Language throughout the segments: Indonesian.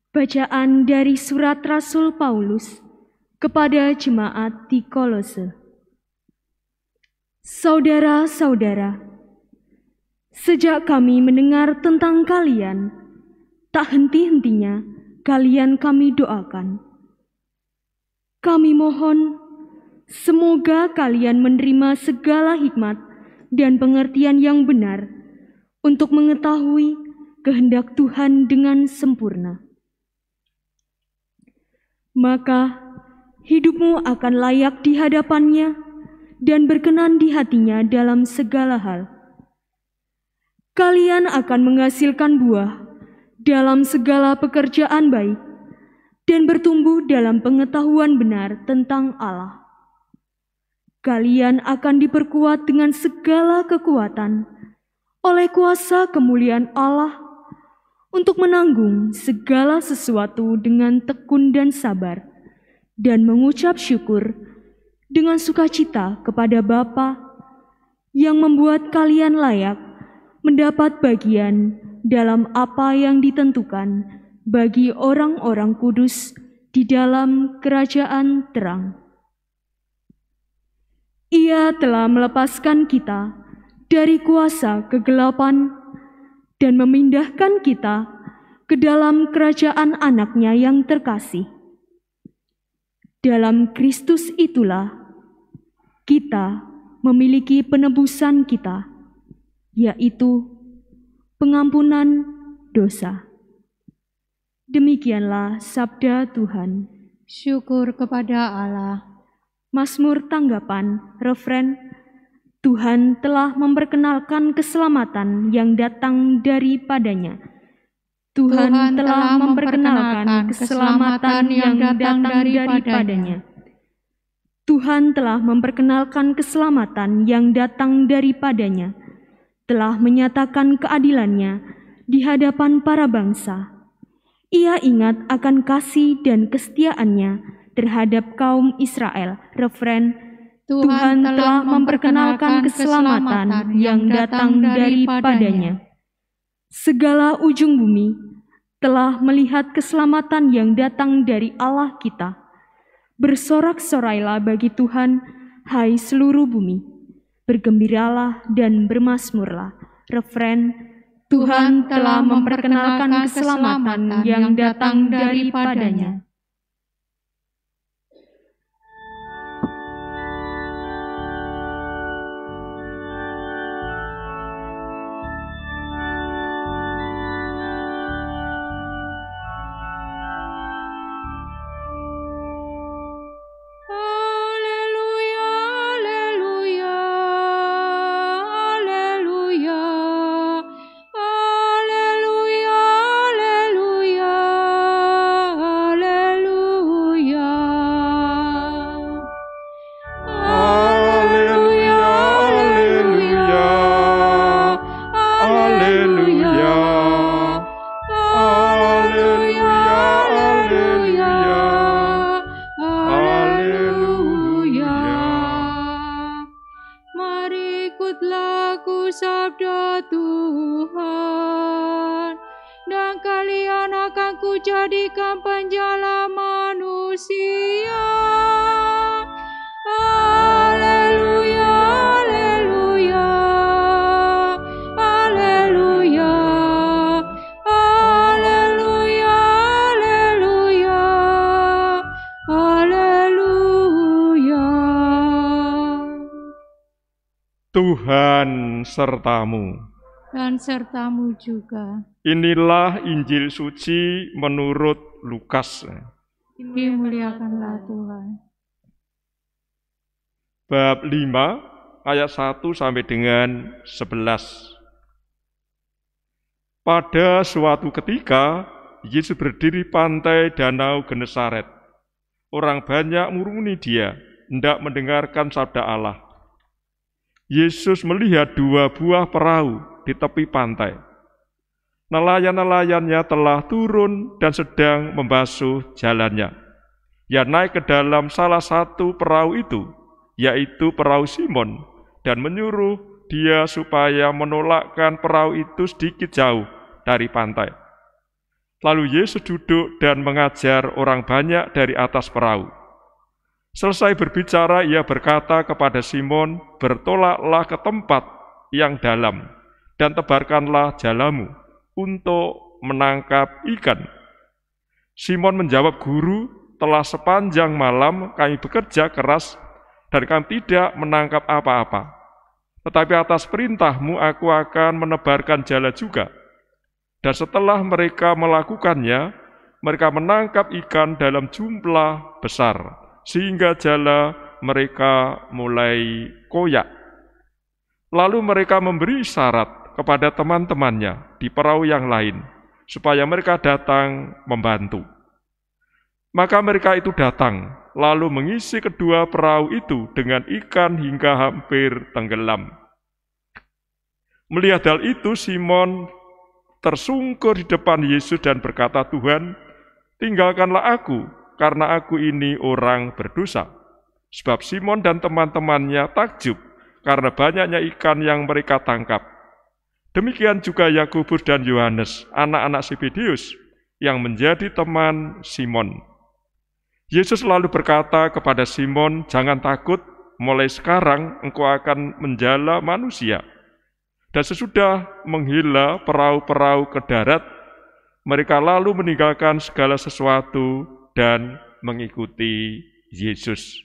Bacaan dari surat Rasul Paulus kepada jemaat di Kolose. Saudara-saudara, sejak kami mendengar tentang kalian, tak henti-hentinya kalian kami doakan. Kami mohon, semoga kalian menerima segala hikmat dan pengertian yang benar untuk mengetahui kehendak Tuhan dengan sempurna. Maka hidupmu akan layak di hadapannya dan berkenan di hatinya dalam segala hal. Kalian akan menghasilkan buah dalam segala pekerjaan baik dan bertumbuh dalam pengetahuan benar tentang Allah. Kalian akan diperkuat dengan segala kekuatan oleh kuasa kemuliaan Allah untuk menanggung segala sesuatu dengan tekun dan sabar, dan mengucap syukur dengan sukacita kepada Bapa yang membuat kalian layak mendapat bagian dalam apa yang ditentukan bagi orang-orang kudus di dalam kerajaan terang. Ia telah melepaskan kita dari kuasa kegelapan dan memindahkan kita ke dalam kerajaan anaknya yang terkasih. Dalam Kristus itulah kita memiliki penebusan kita, yaitu pengampunan dosa. Demikianlah sabda Tuhan. Syukur kepada Allah. Mazmur tanggapan, refren, Tuhan telah memperkenalkan keselamatan yang datang daripadanya. Tuhan telah memperkenalkan keselamatan yang datang daripadanya. Tuhan telah memperkenalkan keselamatan yang datang daripadanya, telah menyatakan keadilannya di hadapan para bangsa. Ia ingat akan kasih dan kesetiaannya terhadap kaum Israel. Refren, Tuhan telah memperkenalkan keselamatan yang datang daripadanya. Segala ujung bumi telah melihat keselamatan yang datang dari Allah kita. Bersorak-sorailah bagi Tuhan, hai seluruh bumi. Bergembiralah dan bermazmurlah. Refren, Tuhan telah memperkenalkan keselamatan yang datang daripadanya. Jadikan penjala manusia. Haleluya, haleluya, haleluya, haleluya, haleluya, haleluya. Tuhan sertamu dan sertamu juga. Inilah Injil suci menurut Lukas. Dimuliakanlah Tuhan. Bab 5 ayat 1 sampai dengan 11. Pada suatu ketika, Yesus berdiri pantai danau Genesaret. Orang banyak muruni dia, hendak mendengarkan sabda Allah. Yesus melihat 2 buah perahu di tepi pantai. Nelayan-nelayannya telah turun dan sedang membasuh jalannya. Ia naik ke dalam salah satu perahu itu, yaitu perahu Simon, dan menyuruh dia supaya menolakkan perahu itu sedikit jauh dari pantai. Lalu Yesus duduk dan mengajar orang banyak dari atas perahu. Selesai berbicara, ia berkata kepada Simon, "Bertolaklah ke tempat yang dalam dan tebarkanlah jalamu untuk menangkap ikan." Simon menjawab, "Guru, telah sepanjang malam kami bekerja keras dan kami tidak menangkap apa-apa. Tetapi atas perintahmu aku akan menebarkan jala juga." Dan setelah mereka melakukannya, mereka menangkap ikan dalam jumlah besar, sehingga jala mereka mulai koyak. Lalu mereka memberi syarat kepada teman-temannya di perahu yang lain, supaya mereka datang membantu. Maka mereka itu datang, lalu mengisi kedua perahu itu dengan ikan hingga hampir tenggelam. Melihat hal itu, Simon tersungkur di depan Yesus dan berkata, "Tuhan, tinggalkanlah aku, karena aku ini orang berdosa." Sebab Simon dan teman-temannya takjub karena banyaknya ikan yang mereka tangkap. Demikian juga Yakobus dan Yohanes, anak-anak Zebedeus, yang menjadi teman Simon. Yesus lalu berkata kepada Simon, "Jangan takut, mulai sekarang engkau akan menjala manusia." Dan sesudah menghela perahu-perahu ke darat, mereka lalu meninggalkan segala sesuatu dan mengikuti Yesus.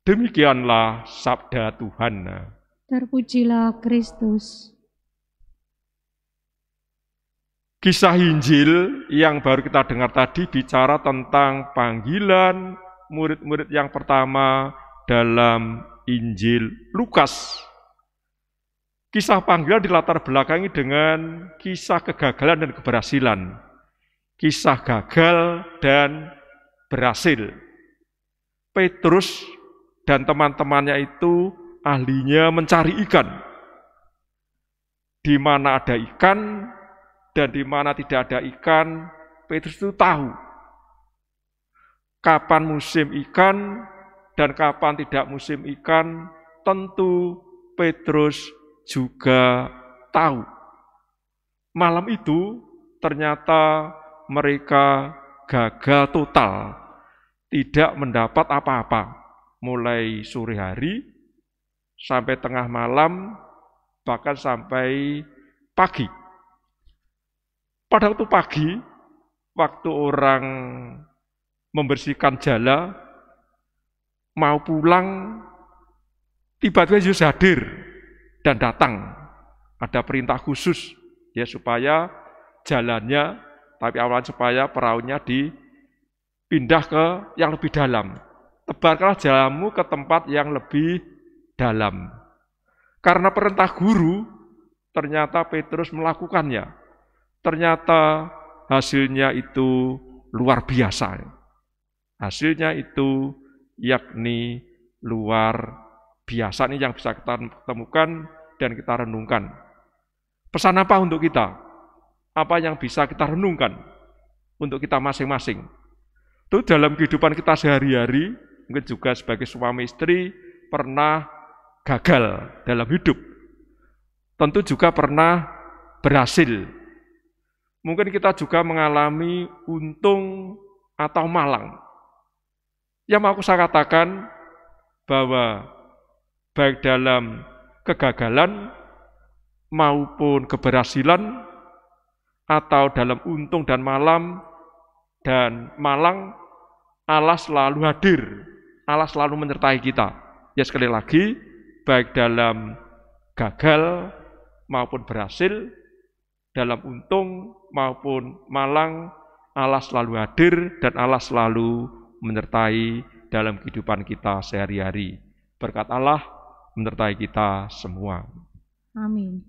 Demikianlah sabda Tuhan. Terpujilah Kristus. Kisah Injil yang baru kita dengar tadi bicara tentang panggilan murid-murid yang pertama dalam Injil Lukas. Kisah panggilan dilatar belakangi dengan kisah kegagalan dan keberhasilan. Kisah gagal dan berhasil. Petrus dan teman-temannya itu ahlinya mencari ikan. Di mana ada ikan dan di mana tidak ada ikan, Petrus itu tahu. Kapan musim ikan dan kapan tidak musim ikan, tentu Petrus juga tahu. Malam itu ternyata mereka gagal total, tidak mendapat apa-apa, mulai sore hari sampai tengah malam, bahkan sampai pagi. Pada waktu pagi, waktu orang membersihkan jala, mau pulang, tiba-tiba Yesus hadir dan datang. Ada perintah khusus ya supaya jalannya, tapi awalnya supaya perahunya dipindah ke yang lebih dalam. Tebarkanlah jalamu ke tempat yang lebih dalam. Karena perintah guru, ternyata Petrus melakukannya. Ternyata hasilnya itu luar biasa. Hasilnya itu yakni luar biasa, ini yang bisa kita temukan dan kita renungkan. Pesan apa untuk kita? Apa yang bisa kita renungkan untuk kita masing-masing? Itu dalam kehidupan kita sehari-hari, mungkin juga sebagai suami istri, pernah gagal dalam hidup. Tentu juga pernah berhasil. Mungkin kita juga mengalami untung atau malang. Yang mau saya katakan bahwa baik dalam kegagalan maupun keberhasilan atau dalam untung dan malang, Allah selalu hadir, Allah selalu menyertai kita. Ya sekali lagi, baik dalam gagal maupun berhasil, dalam untung maupun malang, Allah selalu hadir dan Allah selalu menyertai dalam kehidupan kita sehari-hari. Berkat Allah menyertai kita semua. Amin.